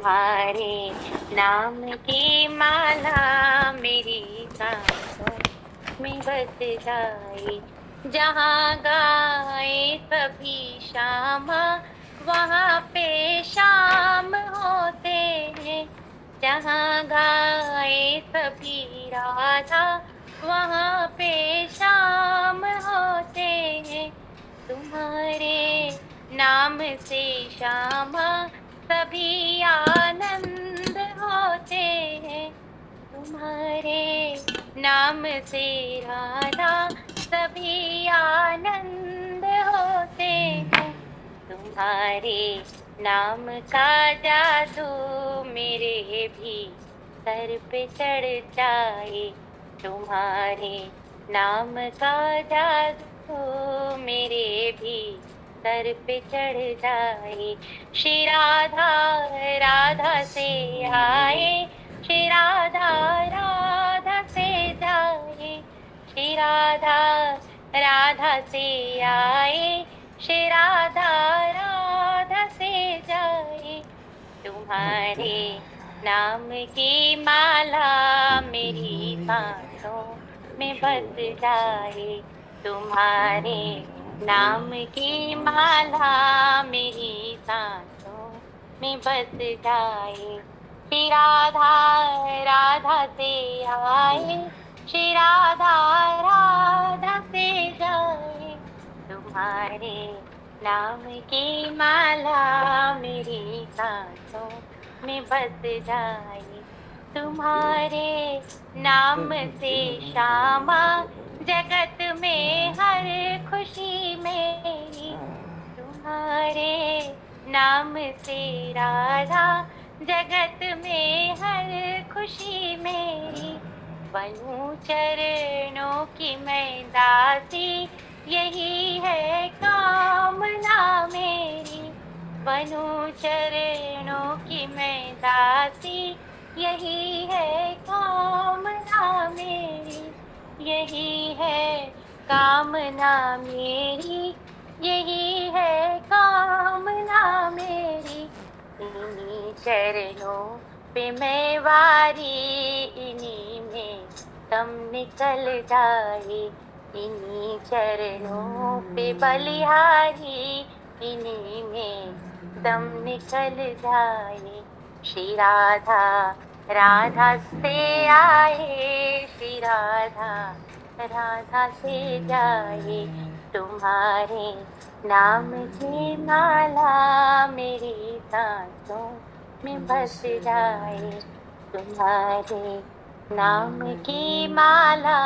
तुम्हारे नाम की माला मेरी सांसों में बस जाए। जहाँ गाए सभी श्यामा वहाँ पे शाम होते हैं। जहाँ गाए सभी राधा वहाँ पे शाम होते हैं। तुम्हारे नाम से श्यामा सभी आनंद होते हैं। तुम्हारे नाम से राधा सभी आनंद होते हैं। तुम्हारे नाम का जादू मेरे भी सर पे चढ़ जाए। तुम्हारे नाम का जादू मेरे भी सर पे चढ़ जाए। श्री राधा राधा से आए, श्री राधा राधा से जाए। श्री राधा राधा से आए, श्री राधा राधा से जाए। तुम्हारे नाम की माला मेरी सांसों में बस जाए। तुम्हारे नाम की माला मेरी सांसों में बस जाए। श्री राधा राधा से आए, श्री राधा राधा से जाए। तुम्हारे नाम की माला मेरी सांसों में बस जाए। तुम्हारे नाम से श्यामा जगत में हर खुशी मेरी। तुम्हारे नाम से राधा जगत में हर खुशी मेरी। बनूं चरणों की मैं दासी यही है कामना मेरी। बनूं चरणों की मैं दासी यही है कामना मेरी। यही है कामना मेरी, यही है कामना मेरी। इन्हीं चरणों पे मैं वारी, इन्हीं में दम निकल जाए। इन्हीं चरणों पे बलिहारी, इन्हीं में दम निकल जाए। श्री राधा राधा से आए, श्री राधा राधा से जाए। तुम्हारे नाम की माला मेरी सांसों में बस जाए। तुम्हारे नाम की माला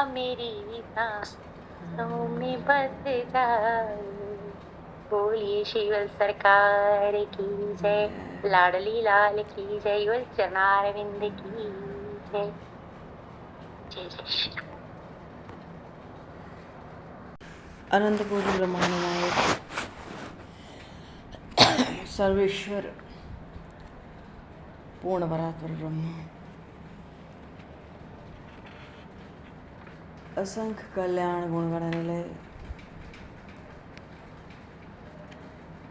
मेरी सांसों में बस जाए। बोलिए शिवल सरकार की जय, लाडली लाल की जय, युवल चरणारविंद की जय। जय जय श्री राम। अनंत कोटि ब्रह्मांड नायक सर्वेश्वर पूर्ण परात्पर ब्रह्म असंख्य कल्याण गुणगण निलय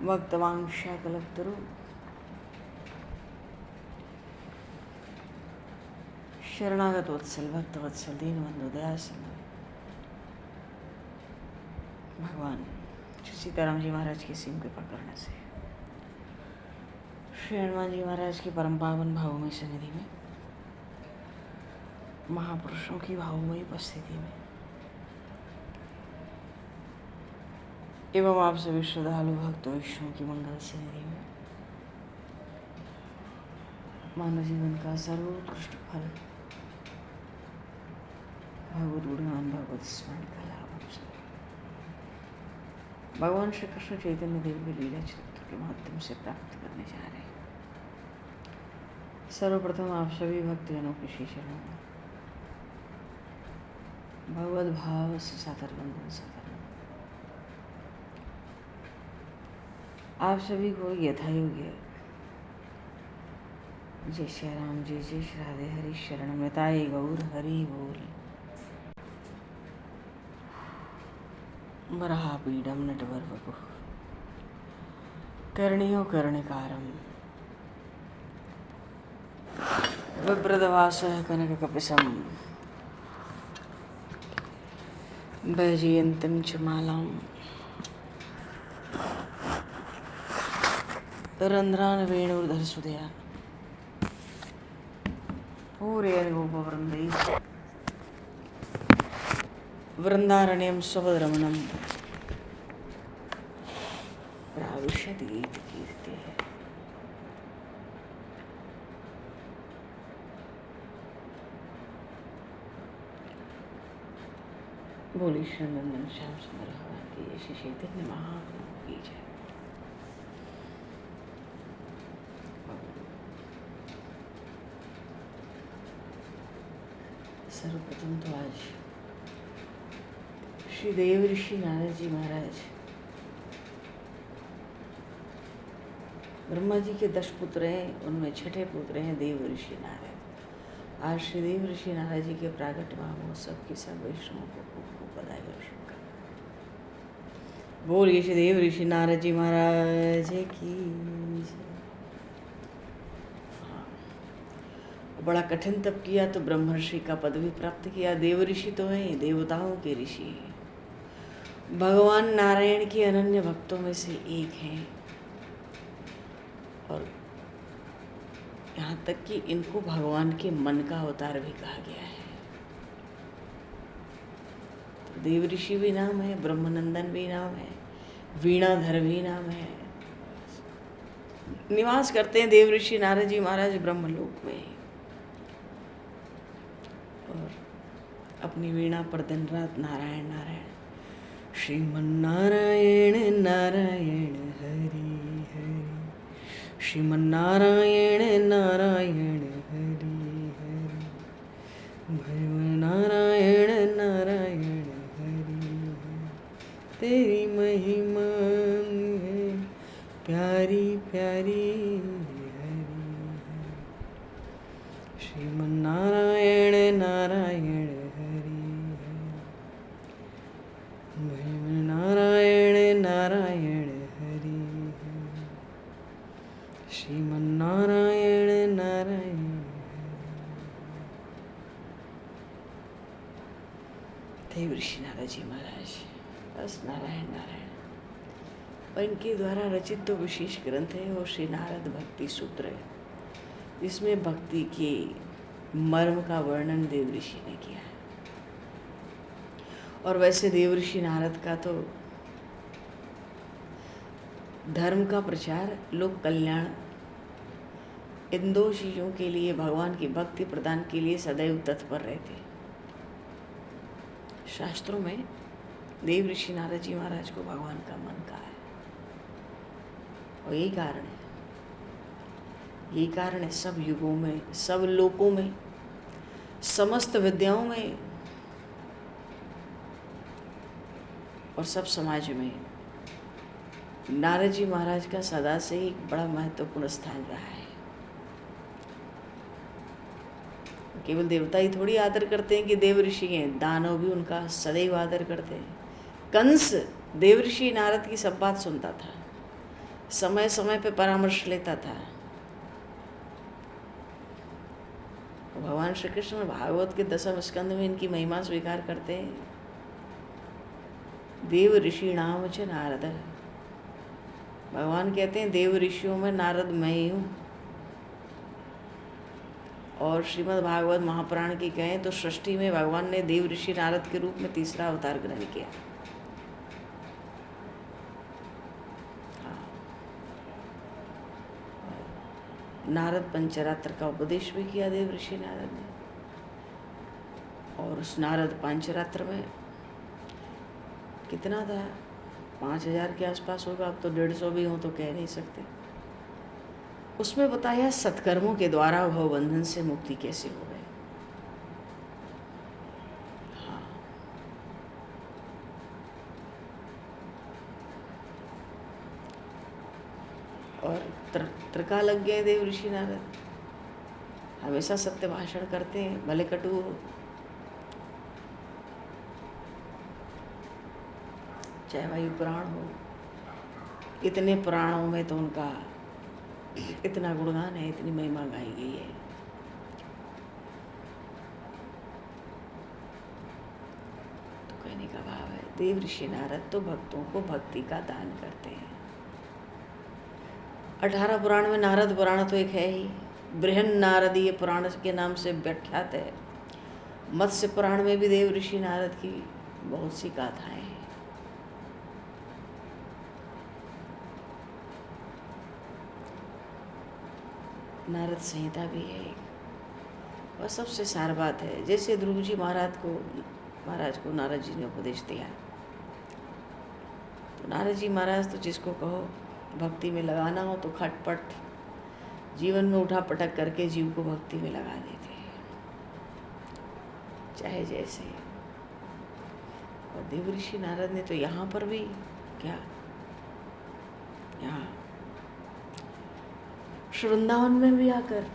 भक्तवांशा कल्पतरु शरणागत वत्सल भक्तवत्सल दीनबंधु दयासिंधु भगवान श्री सीताराम जी महाराज की सीम कृपा करने से श्री हनुमान जी महाराज की परम पावन भावमय सन्निधि में, महापुरुषों की भावमयी उपस्थिति में एवं आप सभी श्रद्धालु भक्त वैष्णव की मंगल सन्निधि में मानव जीवन का सर्वोत्कृष्ट फल भगवत गुणगान भगवत स्मरण का लाभ हम सभी भगवान श्री कृष्ण चैतन्य देव के लीला चरित्र के माध्यम से प्राप्त करने जा रहे हैं। सर्वप्रथम आप सभी भक्तजनों के श्री चरणों में भगवत भाव से सादर वंदन सादर। आप सभी को यथायोग्य जय श्री राम, जय जय श्री राधे, हरि शरण मृताय गौर हरि बोल। वराहपीडं नटवरवपुः कर्णियो कर्णिकारं विप्रदवासः कनककपिशं वैजयन्तीं च मालां रन्ध्रान् वेणुर्धरसुधया पूरयन् गोपवृन्दैः वृन्दारण्यं स्वपदरमणं प्राविशति गीतकीर्तिः। बोली श्री नंदन श्याम सुंदर भगवान की जय, श्री चैतन्य महाप्रभु की जय। सर्वप्रथम तो आज श्री देव ऋषि नारद जी महाराज ब्रह्मा जी के 10 पुत्र हैं, उनमें छठे पुत्र हैं देव ऋषि नारद। आज श्री देव ऋषि नारद जी के प्रागट महोत्सव की सब वैष्णवों को खूब बधाई और शुभकामनाएं। बोलिए श्री देव ऋषि नारद जी महाराज की जय। हाँ, बड़ा कठिन तप किया तो ब्रह्मर्षि का पदवी प्राप्त किया। देव ऋषि तो हैं, देवताओं के ऋषि हैं, भगवान नारायण के अनन्य भक्तों में से एक हैं। और यहाँ तक कि इनको भगवान के मन का अवतार भी कहा गया है। तो देव ऋषि भी नाम है, ब्रह्मनंदन भी नाम है, वीणाधर भी नाम है। निवास करते हैं देव ऋषि नारद जी महाराज ब्रह्मलोक में और अपनी वीणा पर दिन रात नारायण नारायण श्रीमन्नारायण नारायण हरि हरि, श्रीमन्नारायण नारायण हरि हरि, नारायण नारायण हरि हरि। तेरी महिमा है प्यारी प्यारी हरि हरि, श्रीमन्नारायण नारायण हरि हरि, नारायण नारायण हरि हरि, श्रीमन्नारायण नारायण। देव ऋषि नारद जी महाराज बस नारायण नारायण। और इनके द्वारा रचित तो विशेष ग्रंथ है वो श्री नारद भक्ति सूत्र है, जिसमें भक्ति के मर्म का वर्णन देव ऋषि ने किया है। और वैसे देव ऋषि नारद का तो धर्म का प्रचार, लोक कल्याण, इन 2 चीज़ों के लिए, भगवान की भक्ति प्रदान के लिए सदैव तत्पर रहते। शास्त्रों में देव ऋषि नारद जी महाराज को भगवान का मन कहा है। और यही कारण है सब युगों में, सब लोकों में, समस्त विद्याओं में और सब समाज में नारद जी महाराज का सदा से ही एक बड़ा महत्वपूर्ण स्थान रहा है। केवल देवता ही थोड़ी आदर करते हैं कि देव ऋषि हैं, दानव भी उनका सदैव आदर करते हैं। कंस देव ऋषि नारद की सब बात सुनता था, समय समय पे परामर्श लेता था। भगवान श्री कृष्ण भागवत के 10वें स्कंद में इनकी महिमा स्वीकार करते हैं। देव ऋषि नाम च नारद, भगवान कहते हैं देव ऋषियों में नारद मैं ही हूँ। और श्रीमद् भागवत महापुराण की कहें तो सृष्टि में भगवान ने देव ऋषि नारद के रूप में 3रा अवतार ग्रहण किया। नारद पंचरात्र का उपदेश भी किया देव ऋषि नारद ने। और उस नारद पंचरात्र में कितना था, 5000 के आसपास होगा, अब तो 150 भी हो तो कह नहीं सकते। उसमें बताया सत्कर्मों के द्वारा भवबंधन से मुक्ति कैसे हो गए। हाँ, और त्रिका लग गए देव ऋषि नारद। हमेशा सत्य भाषण करते हैं, भले कटु हो, चाहे वायु पुराण हो। इतने पुराणों में तो उनका इतना गुणगान है, इतनी महिमा गाई गई है। कहने का भाव है देव ऋषि नारद तो भक्तों को भक्ति का दान करते हैं। 18 पुराण में नारद पुराण तो एक है ही, बृहन नारदीय पुराण के नाम से विख्यात है। मत्स्य पुराण में भी देव ऋषि नारद की बहुत सी गाथाएं हैं। नारद संहिता भी है। वह सबसे सार बात है। जैसे ध्रुव जी महाराज को नारद जी ने उपदेश दिया, तो नारद जी महाराज तो जिसको कहो भक्ति में लगाना हो तो खटपट जीवन में उठा पटक करके जीव को भक्ति में लगा देते हैं, चाहे जैसे। और देव ऋषि नारद ने तो यहाँ पर भी क्या, यहाँ वृंदावन में भी आकर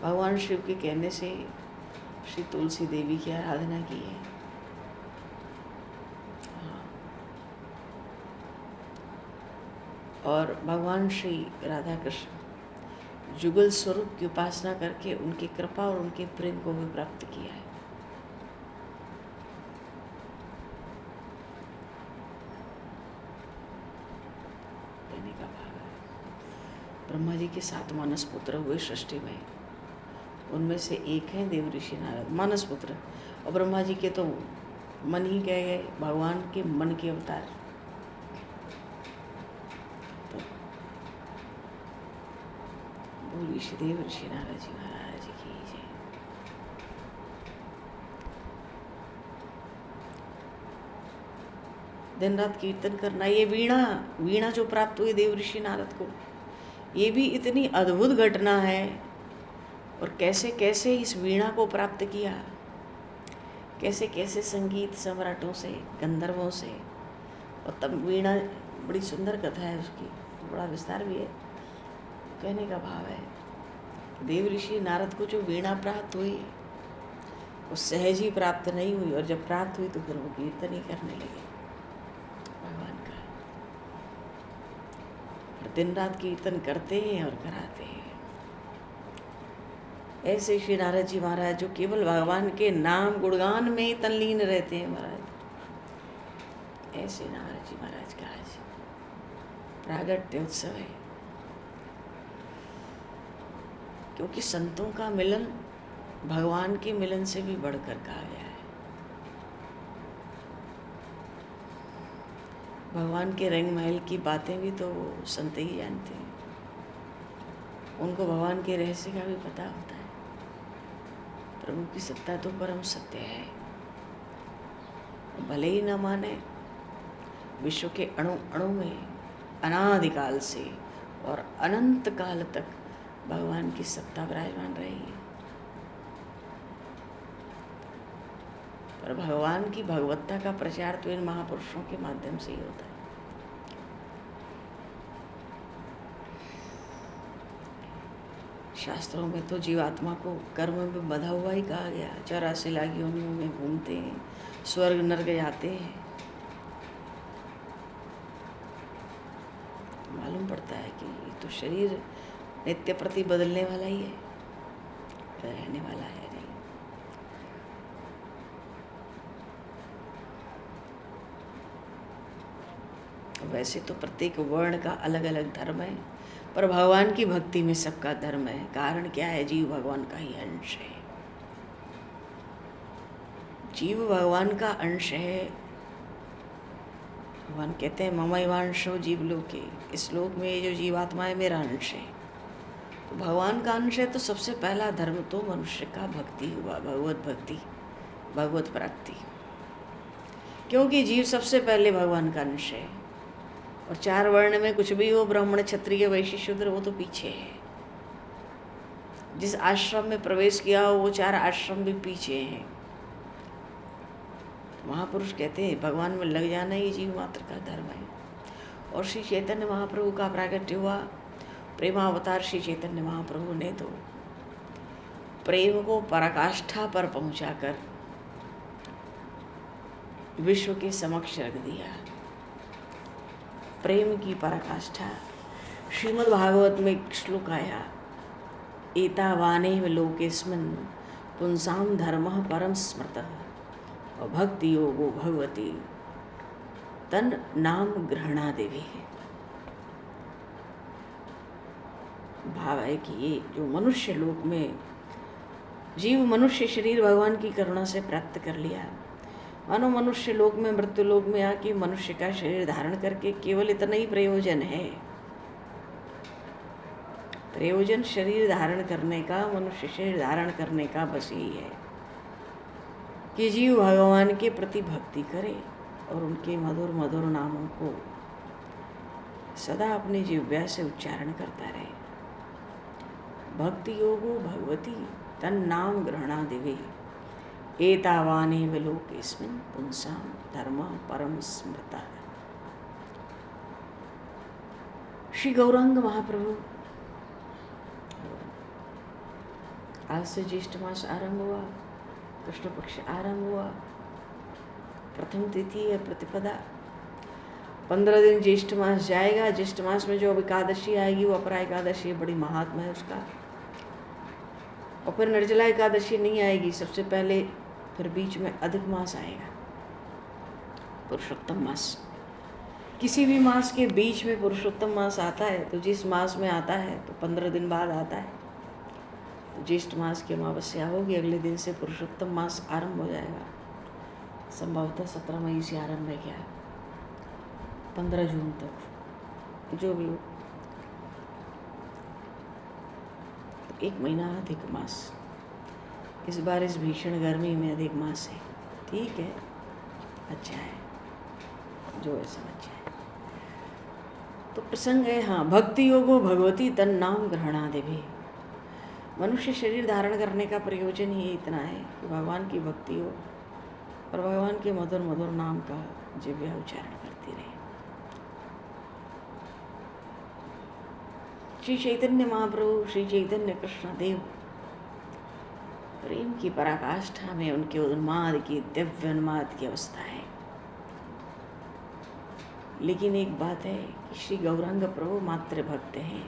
भगवान शिव के कहने से श्री तुलसी देवी की आराधना की है। और भगवान श्री राधा कृष्ण जुगल स्वरूप की उपासना करके उनकी कृपा और उनके प्रेम को भी प्राप्त किया है। कहने का भाव है ब्रह्मा जी के 7 मानस पुत्र हुए सृष्टि में, उनमें से एक है देव ऋषि नारद, मानस पुत्र। और ब्रह्मा जी के तो मन ही कह गए, भगवान के मन के अवतार। तो बोलिए श्री देव ऋषि नारद जी महाराज की जय। दिन रात कीर्तन करना, ये वीणा जो प्राप्त हुई देव ऋषि नारद को, ये भी इतनी अद्भुत घटना है। और कैसे कैसे इस वीणा को प्राप्त किया, कैसे कैसे संगीत सम्राटों से, गंधर्वों से। और तब वीणा, बड़ी सुंदर कथा है उसकी, बड़ा विस्तार भी है। कहने का भाव है देव ऋषि नारद को जो वीणा प्राप्त हुई वो सहज ही प्राप्त नहीं हुई, और जब प्राप्त हुई तो फिर वो कीर्तन ही करने लगे भगवान का। और दिन रात कीर्तन करते हैं और कराते हैं। ऐसे श्री नारद जी महाराज जो केवल भगवान के नाम गुणगान में ही तल्लीन रहते हैं महाराज, ऐसे नारद जी महाराज का आज प्रागट्य उत्सव है। क्योंकि संतों का मिलन भगवान के मिलन से भी बढ़कर कहा गया है। भगवान के रंग महल की बातें भी तो संत ही जानते हैं, उनको भगवान के रहस्य का भी पता होता है। प्रभु की सत्ता तो परम सत्य है। भले ही न माने, विश्व के अणु अणु में अनादिकाल से और अनंत काल तक भगवान की सत्ता विराजमान रही है। पर भगवान की भगवत्ता का प्रचार तो इन महापुरुषों के माध्यम से ही होता है। शास्त्रों में तो जीवात्मा को कर्म में बंधा हुआ ही कहा गया। 84 लाख योनियों में घूमते हैं, स्वर्ग नरक जाते हैं। मालूम पड़ता है कि तो शरीर नित्य प्रति बदलने वाला ही है, रहने वाला है नहीं। वैसे तो प्रत्येक वर्ण का अलग अलग धर्म है, पर भगवान की भक्ति में सबका धर्म है। कारण क्या है? जीव भगवान का ही अंश है। जीव भगवान का अंश है। भगवान कहते हैं ममैवांशो जीवलोके, इस लोक में जो जीवात्मा है मेरा अंश है। तो भगवान का अंश है, तो सबसे पहला धर्म तो मनुष्य का भक्ति हुआ, भगवत भक्ति, भगवत प्राप्ति। क्योंकि जीव सबसे पहले भगवान का अंश है। और 4 वर्ण में कुछ भी हो, ब्राह्मण क्षत्रिय वैश्य शूद्र, वो तो पीछे है। जिस आश्रम में प्रवेश किया हो वो 4 आश्रम भी पीछे हैं। महापुरुष कहते हैं भगवान में लग जाना ही जीव मात्र का धर्म है। और श्री चैतन्य महाप्रभु का प्राकट्य हुआ, प्रेमावतार श्री चैतन्य महाप्रभु ने तो प्रेम को पराकाष्ठा पर पहुंचाकर विश्व के समक्ष रख दिया। प्रेम की पराकाष्ठा। श्रीमद् भागवत में एक श्लोक आया, एतावानेव लोकेस्मिन् पुंसां धर्मः परम स्मृतः और भक्ति योगो भगवती तन नाम ग्रहणा देवी है। भाव है कि ये जो मनुष्य लोक में जीव मनुष्य शरीर भगवान की करुणा से प्राप्त कर लिया, मानो मनुष्य लोक में मृत्यु लोक में आके मनुष्य का शरीर धारण करके केवल इतना ही प्रयोजन है। प्रयोजन शरीर धारण करने का, मनुष्य शरीर धारण करने का बस यही है कि जीव भगवान के प्रति भक्ति करे और उनके मधुर मधुर नामों को सदा अपनी जिह्वा से उच्चारण करता रहे। भक्ति योगो भगवती तन नाम ग्रहणा देवी एतावानेव लोकेस्मिन् पुंसां धर्मः परम स्मृता। श्री गौरांग महाप्रभु, आज से ज्येष्ठ मास आरंभ हुआ, कृष्ण पक्ष आरंभ हुआ, प्रथम तिथि है प्रतिपदा, 15 दिन ज्येष्ठ मास जाएगा। ज्येष्ठ मास में जो अब एकादशी आएगी वो अपरा एकादशी है, बड़ी महात्मा है उसका। और फिर निर्जला एकादशी नहीं आएगी, सबसे पहले फिर बीच में अधिक मास आएगा, पुरुषोत्तम मास। किसी भी मास के बीच में पुरुषोत्तम मास आता है तो जिस मास में आता है तो 15 दिन बाद आता है। तो ज्येष्ठ मास की अमावस्या होगी, अगले दिन से पुरुषोत्तम मास आरंभ हो जाएगा। संभवतः 17 मई से आरंभ है क्या, 15 जून तक, जो भी हो। तो 1 महीना अधिक मास, इस बार इस भीषण गर्मी में अधिक मास है। ठीक है, अच्छा है, जो है समझ जाए। तो प्रसंग है, हाँ, भक्ति योगो भगवती तन नाम ग्रहणा देवी। मनुष्य शरीर धारण करने का प्रयोजन ही इतना है कि भगवान की भक्ति हो और भगवान के मधुर मधुर नाम का जिह्वा उच्चारण करती रहे। श्री चैतन्य महाप्रभु, श्री चैतन्य कृष्ण देव प्रेम की पराकाष्ठा में उनके उन्माद की, दिव्य उन्माद की अवस्था है। लेकिन एक बात है कि श्री गौरांग प्रभु मात्र भक्त हैं।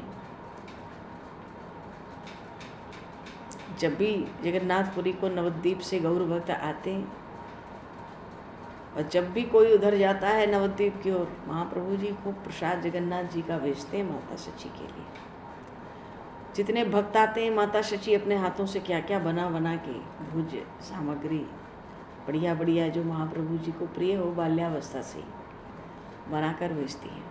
जब भी जगन्नाथपुरी को नवद्वीप से गौर भक्त आते हैं और जब भी कोई उधर जाता है नवद्वीप की ओर, महाप्रभु जी खूब प्रसाद जगन्नाथ जी का भेजते हैं माता सची के लिए। जितने भक्त आते हैं, माता सची अपने हाथों से क्या क्या बना बना के भोज्य सामग्री बढ़िया बढ़िया जो महाप्रभु जी को प्रिय हो बाल्यावस्था से बनाकर भेजती हैं।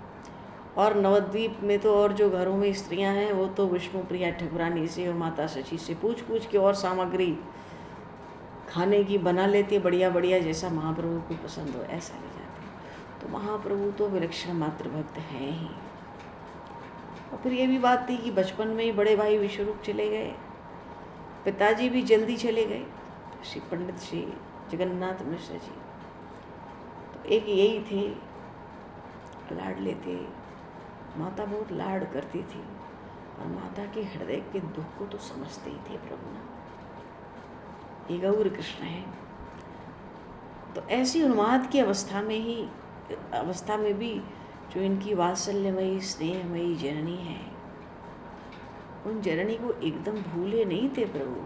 और नवद्वीप में तो और जो घरों में स्त्रियां हैं वो तो विष्णु प्रिया ठकुरानी से और माता सची से पूछ पूछ के और सामग्री खाने की बना लेती है, बढ़िया बढ़िया जैसा महाप्रभु को पसंद हो ऐसा ले जाते हैं। तो महाप्रभु तो विलक्षण मातृ भक्त हैं ही। और फिर ये भी बात थी कि बचपन में ही बड़े भाई विश्वरूप चले गए, पिताजी भी जल्दी चले गए, श्री पंडित श्री जगन्नाथ मिश्र जी। तो एक यही थे, लाडले थे, माता बहुत लाड करती थी और माता के हृदय के दुख को तो समझते ही थे प्रभु ना, ये गौर कृष्ण है। तो ऐसी उन्माद की अवस्था में भी जो इनकी वात्सल्यमयी स्नेहमयी जननी है, उन जननी को एकदम भूले नहीं थे प्रभु।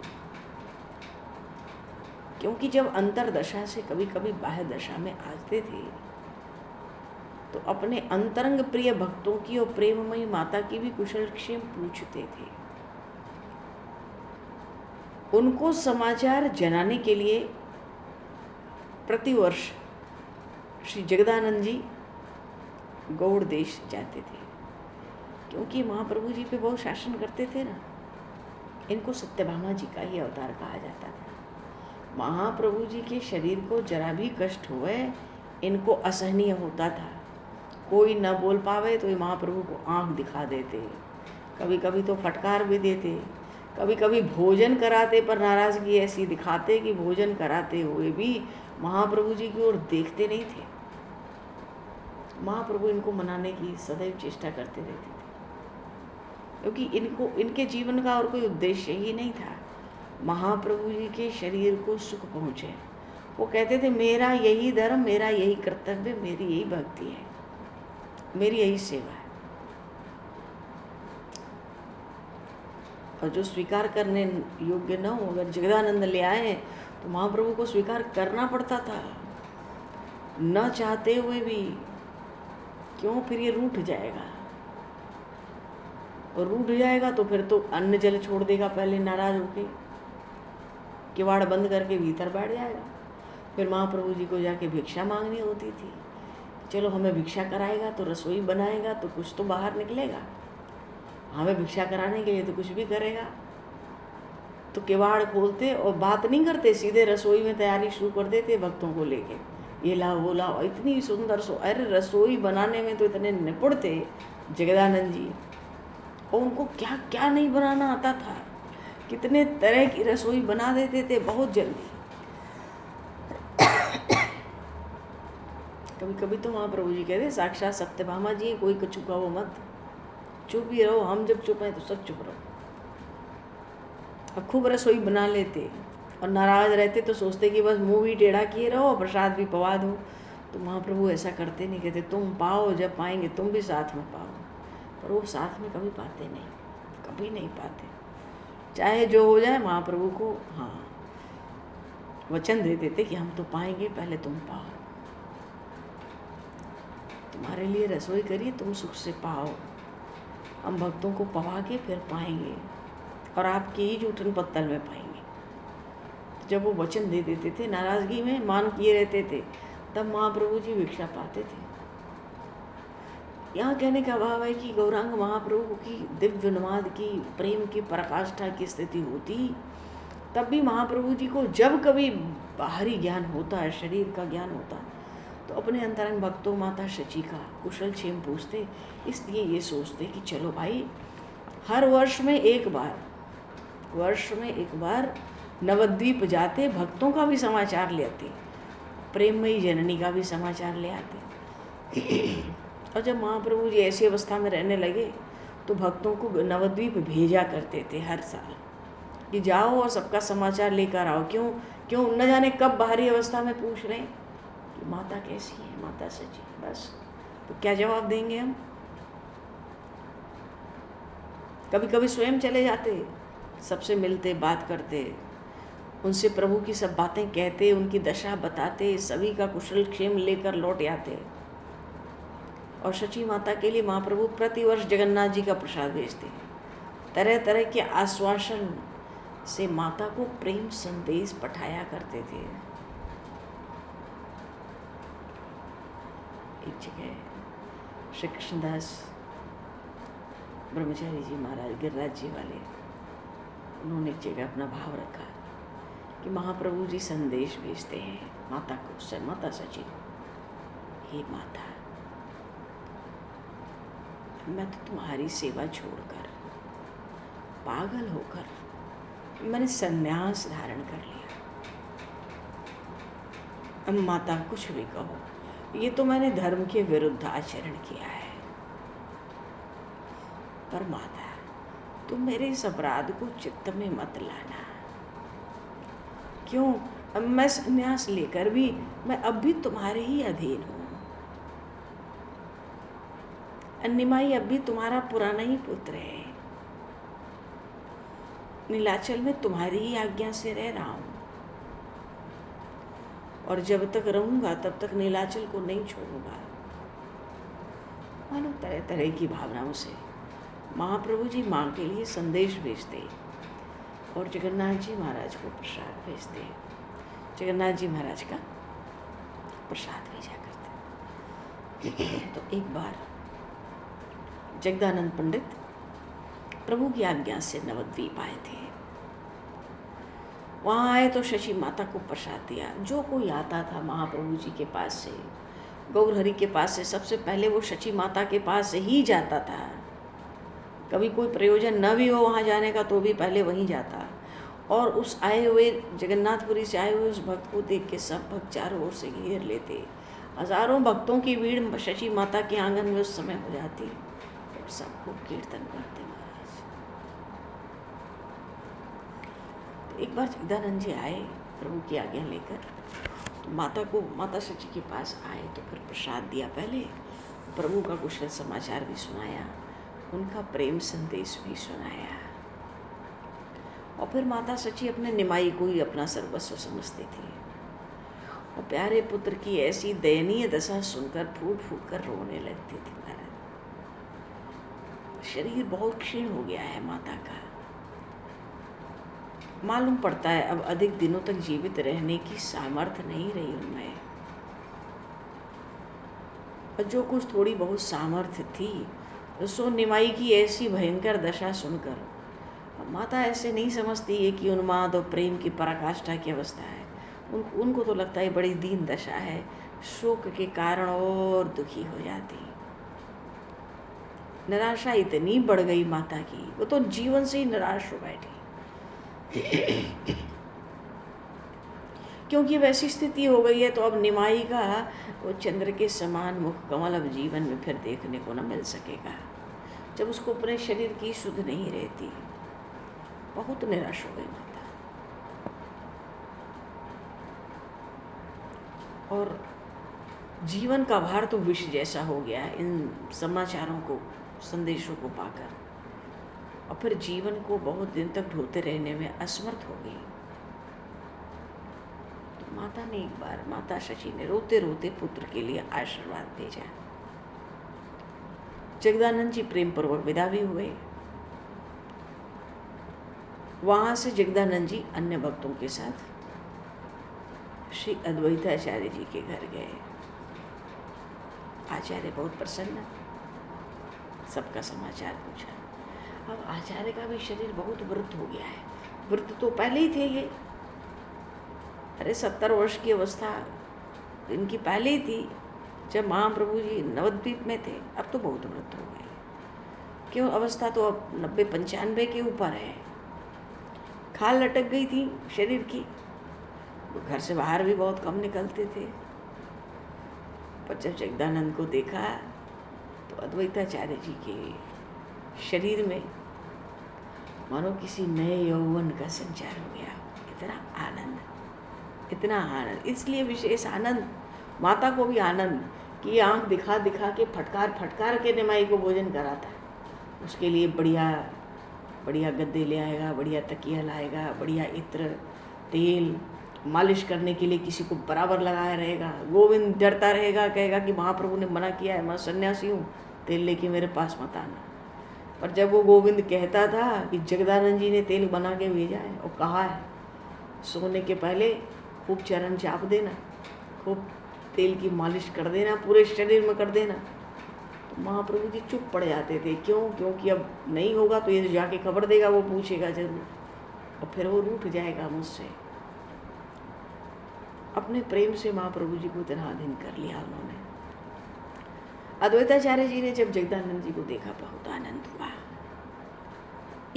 क्योंकि जब अंतरदशा से कभी कभी बाह्य दशा में आते थे तो अपने अंतरंग प्रिय भक्तों की और प्रेममयी माता की भी कुशलक्षेम पूछते थे। उनको समाचार जनाने के लिए प्रतिवर्ष श्री जगदानंद जी गौड़ देश जाते थे, क्योंकि महाप्रभु जी पे बहुत शासन करते थे ना। इनको सत्यभामा जी का ही अवतार कहा जाता था। महाप्रभु जी के शरीर को जरा भी कष्ट हुए इनको असहनीय होता था। कोई न बोल पावे तो ये महाप्रभु को आंख दिखा देते, कभी कभी तो फटकार भी देते, कभी कभी भोजन कराते पर नाराज़गी ऐसी दिखाते कि भोजन कराते हुए भी महाप्रभु जी की ओर देखते नहीं थे। महाप्रभु इनको मनाने की सदैव चेष्टा करते रहते थे, क्योंकि इनके जीवन का और कोई उद्देश्य ही नहीं था महाप्रभु जी के शरीर को सुख पहुँचे। वो कहते थे मेरा यही धर्म, मेरा यही कर्तव्य, मेरी यही भक्ति है, मेरी यही सेवा है। और जो स्वीकार करने योग्य न हो, अगर जगदानंद ले आए तो महाप्रभु को स्वीकार करना पड़ता था, न चाहते हुए भी। क्यों? फिर ये रूठ जाएगा, और रूठ जाएगा तो फिर तो अन्न जल छोड़ देगा, पहले नाराज होके किवाड़ बंद करके भीतर बैठ जाएगा। फिर महाप्रभु जी को जाके भिक्षा मांगनी होती थी। चलो हमें भिक्षा कराएगा तो रसोई बनाएगा तो कुछ तो बाहर निकलेगा, हमें भिक्षा कराने के लिए तो कुछ भी करेगा। तो किवाड़ खोलते और बात नहीं करते, सीधे रसोई में तैयारी शुरू कर देते भक्तों को लेके, ये लाओ वो लाओ। इतनी सुंदर अरे रसोई बनाने में तो इतने निपुण थे जगदानंद जी, और उनको क्या क्या नहीं बनाना आता था, कितने तरह की रसोई बना देते थे बहुत जल्दी। कभी कभी तो महाप्रभु जी कहते साक्षात सत्यभामा जी, कोई कुछ कहो मत, चुप ही रहो, हम जब चुप हैं तो सब चुप रहो। अब खूब रसोई बना लेते, और नाराज रहते तो सोचते कि बस मुंह भी टेढ़ा किए रहो, प्रसाद भी पवा दो। तो महाप्रभु ऐसा करते नहीं, कहते तुम पाओ, जब पाएंगे तुम भी साथ में पाओ। पर वो साथ में कभी पाते नहीं, कभी नहीं पाते। चाहे जो हो जाए महाप्रभु को हाँ वचन दे देते कि हम तो पाएंगे, पहले तुम पाओ, तुम्हारे लिए रसोई करिए, तुम सुख से पाओ, हम भक्तों को पवा के फिर पाएंगे, और आपकी ही जूठन पत्तल में पाएंगे। जब वो वचन दे देते थे, नाराज़गी में मान किए रहते थे, तब महाप्रभु जी भिक्षा पाते थे। यहाँ कहने का भाव है कि गौरांग महाप्रभु की दिव्य उन्माद की प्रेम की पराकाष्ठा की स्थिति होती, तब भी महाप्रभु जी को जब कभी बाहरी ज्ञान होता है, शरीर का ज्ञान होता, तो अपने अंतरंग भक्तों माता शची का कुशल क्षेम पूछते। इसलिए ये सोचते कि चलो भाई, हर वर्ष में एक बार नवद्वीप जाते, भक्तों का भी समाचार ले आते, प्रेममयी जननी का भी समाचार ले आते। और जब महाप्रभु जी ऐसी अवस्था में रहने लगे तो भक्तों को नवद्वीप भेजा करते थे हर साल कि जाओ और सबका समाचार लेकर आओ। क्यों न जाने कब बाहरी अवस्था में पूछ रहे हैं कि माता कैसी है, माता सची, बस तो क्या जवाब देंगे हम। कभी कभी स्वयं चले जाते, सबसे मिलते, बात करते, उनसे प्रभु की सब बातें कहते, उनकी दशा बताते, सभी का कुशल क्षेम लेकर लौट आते। और शची माता के लिए महाप्रभु प्रतिवर्ष जगन्नाथ जी का प्रसाद भेजते, तरह तरह के आश्वासन से माता को प्रेम संदेश पठाया करते थे। एक जगह श्री कृष्णदास ब्रह्मचारी जी महाराज गिरिराज जी वाले, उन्होंने एक जगह अपना भाव रखा कि महाप्रभु जी संदेश भेजते हैं माता को, माता सची, हे माता, मैं तो तुम्हारी सेवा छोड़कर, पागल होकर मैंने संन्यास धारण कर लिया। अब माता कुछ भी कहो, ये तो मैंने धर्म के विरुद्ध आचरण किया है, पर माता तुम मेरे इस अपराध को चित्त में मत लाना। क्यों? अब मैं संन्यास लेकर भी मैं अब भी तुम्हारे ही अधीन हूँ। अन्निमाई अब भी तुम्हारा पुराना ही पुत्र है, नीलाचल में तुम्हारी ही आज्ञा से रह रहा हूँ, और जब तक रहूँगा तब तक नीलाचल को नहीं छोड़ूंगा। मानो तरह तरह की भावनाओं से महाप्रभु जी माँ के लिए संदेश भेजते और जगन्नाथ जी महाराज को प्रसाद भेजते, जगन्नाथ जी महाराज का प्रसाद भेजा करते। तो एक बार जगदानंद पंडित प्रभु की आज्ञा से नवद्वीप आए थे। वहाँ आए तो शची माता को प्रसाद दिया। जो कोई आता था महाप्रभु जी के पास से, गौरहरि के पास से, सबसे पहले वो शची माता के पास ही जाता था। कभी कोई प्रयोजन न भी हो वहाँ जाने का तो भी पहले वहीं जाता, और उस आए हुए जगन्नाथपुरी से आए हुए उस भक्त को देख के सब भक्त चारों ओर से घेर लेते। हजारों भक्तों की भीड़ शची माता के आंगन में उस समय हो जाती और सब खूब कीर्तन करते महाराज। तो एक बार जगदानंद जी आए प्रभु की आज्ञा लेकर, तो माता शची के पास आए तो फिर प्रसाद दिया, पहले प्रभु का कुशल समाचार भी सुनाया, उनका प्रेम संदेश भी सुनाया। और फिर माता सची अपने निमाई को ही अपना सर्वस्व समझती थी। और प्यारे पुत्र की ऐसी दयनीय दशा सुनकर फूट फूट कर रोने लगती थी। शरीर बहुत क्षीण हो गया है माता का। मालूम पड़ता है अब अधिक दिनों तक जीवित रहने की सामर्थ्य नहीं रही उनमें। और जो कुछ थोड़ी बहुत सामर्थ्य थी, सो निमाई की ऐसी भयंकर दशा सुनकर माता ऐसे नहीं समझती है कि उन्माद और प्रेम की पराकाष्ठा की अवस्था है। उनको तो लगता है बड़ी दीन दशा है। शोक के कारण और दुखी हो जाती। निराशा इतनी बढ़ गई माता की, वो तो जीवन से ही निराश हो बैठी। क्योंकि वैसी स्थिति हो गई है, तो अब निमाई का वो चंद्र के समान मुख कमल अब जीवन में फिर देखने को न मिल सकेगा, जब उसको अपने शरीर की सुध नहीं रहती। बहुत निराश हो गई माता। और जीवन का भार तो विष जैसा हो गया है इन समाचारों को, संदेशों को पाकर। और फिर जीवन को बहुत दिन तक ढोते रहने में असमर्थ हो गई। तो माता ने एक बार, माता शची ने रोते रोते पुत्र के लिए आशीर्वाद भेजा। जगदानंद जी प्रेम पूर्वक विदा भी हुए। वहां से जगदानंद जी अन्य भक्तों के साथ श्री अद्वैताचार्य जी के घर गए। आचार्य बहुत प्रसन्न, सबका समाचार पूछा। अब आचार्य का भी शरीर बहुत वृद्ध हो गया है। वृद्ध तो पहले ही थे ये, अरे 70 वर्ष की अवस्था इनकी पहले ही थी जब महाप्रभु जी नवद्वीप में थे। अब तो बहुत वृद्ध हो गए। क्यों, अवस्था तो अब 90-95 के ऊपर है। खाल लटक गई थी शरीर की, घर से बाहर भी बहुत कम निकलते थे। पर जब जगदानंद को देखा तो अद्वैताचार्य जी के शरीर में मानो किसी नए यौवन का संचार हो गया। इतना आनंद, इतना आनंद, इसलिए विशेष आनंद, माता को भी आनंद कि आंख दिखा दिखा के फटकार फटकार के निमाई को भोजन कराता है। उसके लिए बढ़िया बढ़िया गद्दे ले आएगा, बढ़िया तकिया लाएगा, बढ़िया इत्र, तेल, मालिश करने के लिए किसी को बराबर लगाया रहेगा। गोविंद डरता रहेगा, कहेगा कि महाप्रभु ने मना किया है, मैं सन्यासी हूँ, तेल लेके मेरे पास मत आना। पर जब वो गोविंद कहता था कि जगदानंद जी ने तेल बना के भेजा है और कहा है सोने के पहले खूब चरण चाप देना, खूब तेल की मालिश कर देना, पूरे शरीर में कर देना, तो महाप्रभु जी चुप पड़ जाते थे। क्यों? क्योंकि अब नहीं होगा तो ये जाके खबर देगा, वो पूछेगा जरूर और फिर वो रूठ जाएगा मुझसे। अपने प्रेम से महाप्रभु जी को इतना अधीन कर लिया उन्होंने। अद्वैताचार्य जी ने जब जगदानंद जी को देखा बहुत आनंद हुआ।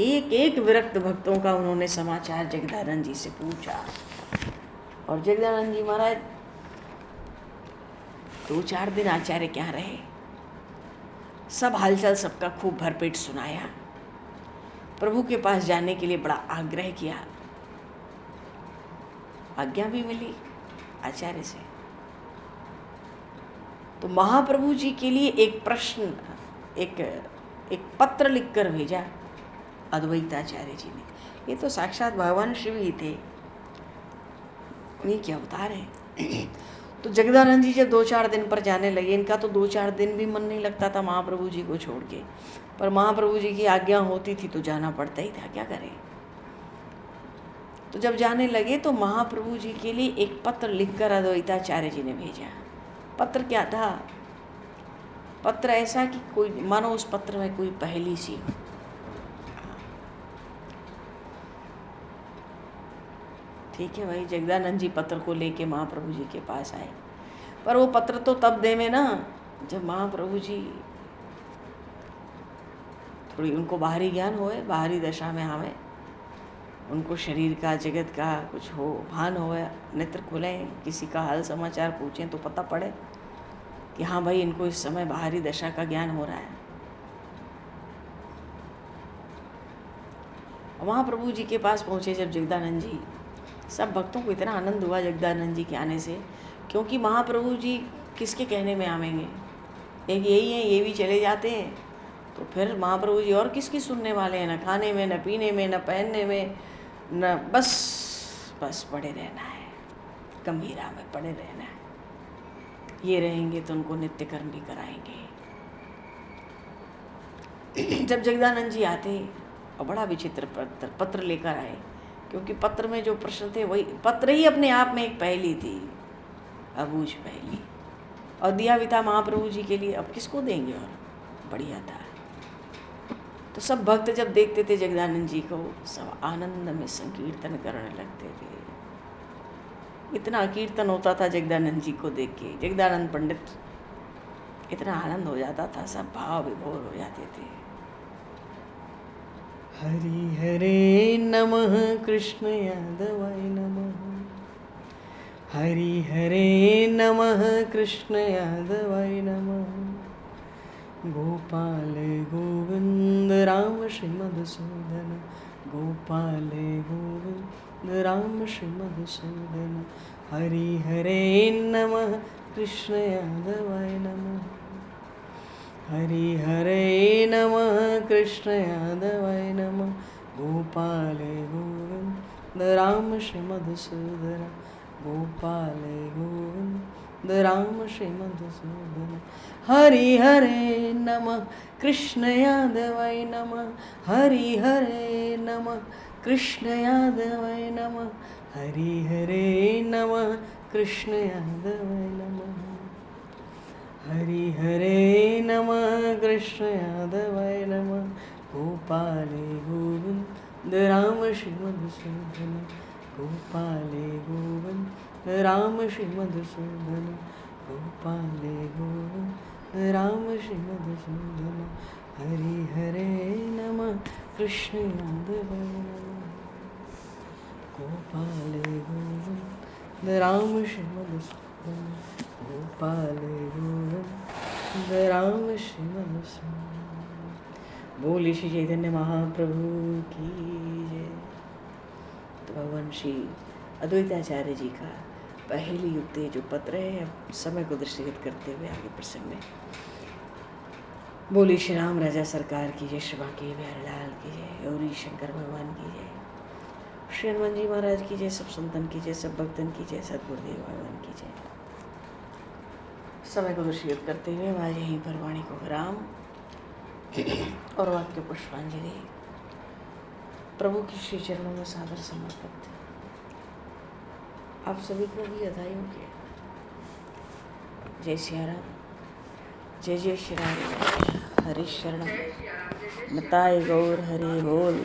एक एक विरक्त भक्तों का उन्होंने समाचार जगदानंद जी से पूछा। और जगदानंद जी महाराज 2-4 दिन आचार्य क्या रहे, सब हालचाल सबका खूब भरपेट सुनाया। प्रभु के पास जाने के लिए बड़ा आग्रह किया, आज्ञा भी मिली आचार्य से। तो महाप्रभु जी के लिए एक प्रश्न, एक पत्र लिखकर भेजा अद्वैताचार्य जी ने। ये तो साक्षात भगवान शिव ही थे, उन्हीं के अवतार हैं। तो जगदानंद जी जब 2-4 दिन पर जाने लगे, इनका तो 2-4 दिन भी मन नहीं लगता था महाप्रभु जी को छोड़ के, पर महाप्रभु जी की आज्ञा होती थी तो जाना पड़ता ही था, क्या करें। तो जब जाने लगे तो महाप्रभु जी के लिए एक पत्र लिखकर अद्वैताचार्य जी ने भेजा। पत्र क्या था? पत्र ऐसा कि कोई मानो उस पत्र में कोई पहेली सी हो। ठीक है भाई, जगदानंद जी पत्र को लेके महाप्रभु जी के पास आए। पर वो पत्र तो तब देवे ना जब महाप्रभु जी थोड़ी उनको बाहरी ज्ञान होए, बाहरी दशा में आवे, उनको शरीर का, जगत का कुछ हो, भान होए, नेत्र खुलें, किसी का हाल समाचार पूछें तो पता पड़े कि हाँ भाई इनको इस समय बाहरी दशा का ज्ञान हो रहा है। महाप्रभु जी के पास पहुँचे जब जगदानंद जी, सब भक्तों को इतना आनंद हुआ जगदानंद जी के आने से, क्योंकि महाप्रभु जी किसके कहने में आवेंगे, एक यही है, ये भी चले जाते हैं, तो फिर महाप्रभु जी और किसकी सुनने वाले हैं, न खाने में, न पीने में, न पहनने में, न बस बस पड़े रहना है, गंभीरा में पड़े रहना है। ये रहेंगे तो उनको नित्य कर्म भी कराएंगे। जब जगदानंद जी आते और बड़ा विचित्र पत्र लेकर आए, क्योंकि पत्र में जो प्रश्न थे वही पत्र ही अपने आप में एक पहेली थी, अबूझ पहेली, और दिया भी था महाप्रभु जी के लिए, अब किसको देंगे। और बढ़िया था। तो सब भक्त जब देखते थे जगदानंद जी को, सब आनंद में संकीर्तन करने लगते थे। इतना कीर्तन होता था जगदानंद जी को देख के, जगदानंद पंडित, इतना आनंद हो जाता था, सब भाव विभोर हो जाते थे। हरि हरे नमः कृष्ण यादवाय नमः, हरि हरे नमः कृष्ण यादवाय नमः, गोपाल गोविंद राम श्री मधुसूदन, गोपाल गोविंद राम श्री मधुसूदन, हरि हरे नमः कृष्ण यादवाय नमः, हरि हरे नमः कृष्ण यादवाय नमः, गोपाल गोविंद राम श्री मधुसूदन, गोपाल गोविंद राम श्री मधुसूदन, हरि हरे नमः कृष्ण यादवाय नमः, हरि हरे नमः कृष्ण यादवाय नमः, हरि हरे नमः कृष्ण यादवाय नमः, हरि हरे नमः कृष्ण यादवाय नमः, गोपाल गोविंद राम श्री मधुसूदन, गोपाल गोविंद राम श्री मधुसूदन, गोपाल गोविंद राम श्री मधुसूदन, हरि हरे नमः कृष्ण यादवाय नमः, गोपाल गोविंद राम श्री मधुसूदन, गोपाल गोविंद राम श्री मधुसूदन। बोलिए श्री चैतन्य महाप्रभु की जय। तो भगवान श्री अद्वैताचार्य जी का पहली युक्त जो पत्र है, अब समय को दृष्टिगत करते हुए आगे प्रसंग में। बोलिए श्री राम राजा सरकार की जय, श्री बांके बिहारी लाल की जय, गौरी शंकर भगवान की जय, श्री हनुमान जी महाराज की जय, सब संतन की जय, सब भक्तन की जय, सद्गुरुदेव भगवान की जय। समय को दृष्टिगत करते हुए आज यहीं पर वाणी को विराम और वाक्य पुष्पांजलि प्रभु की श्री चरणों में सादर समर्पित। आप सभी को भी बधाइयों के जय सिया राम, जय जय श्री राम, हरि शरण निताय गौर हरि बोल।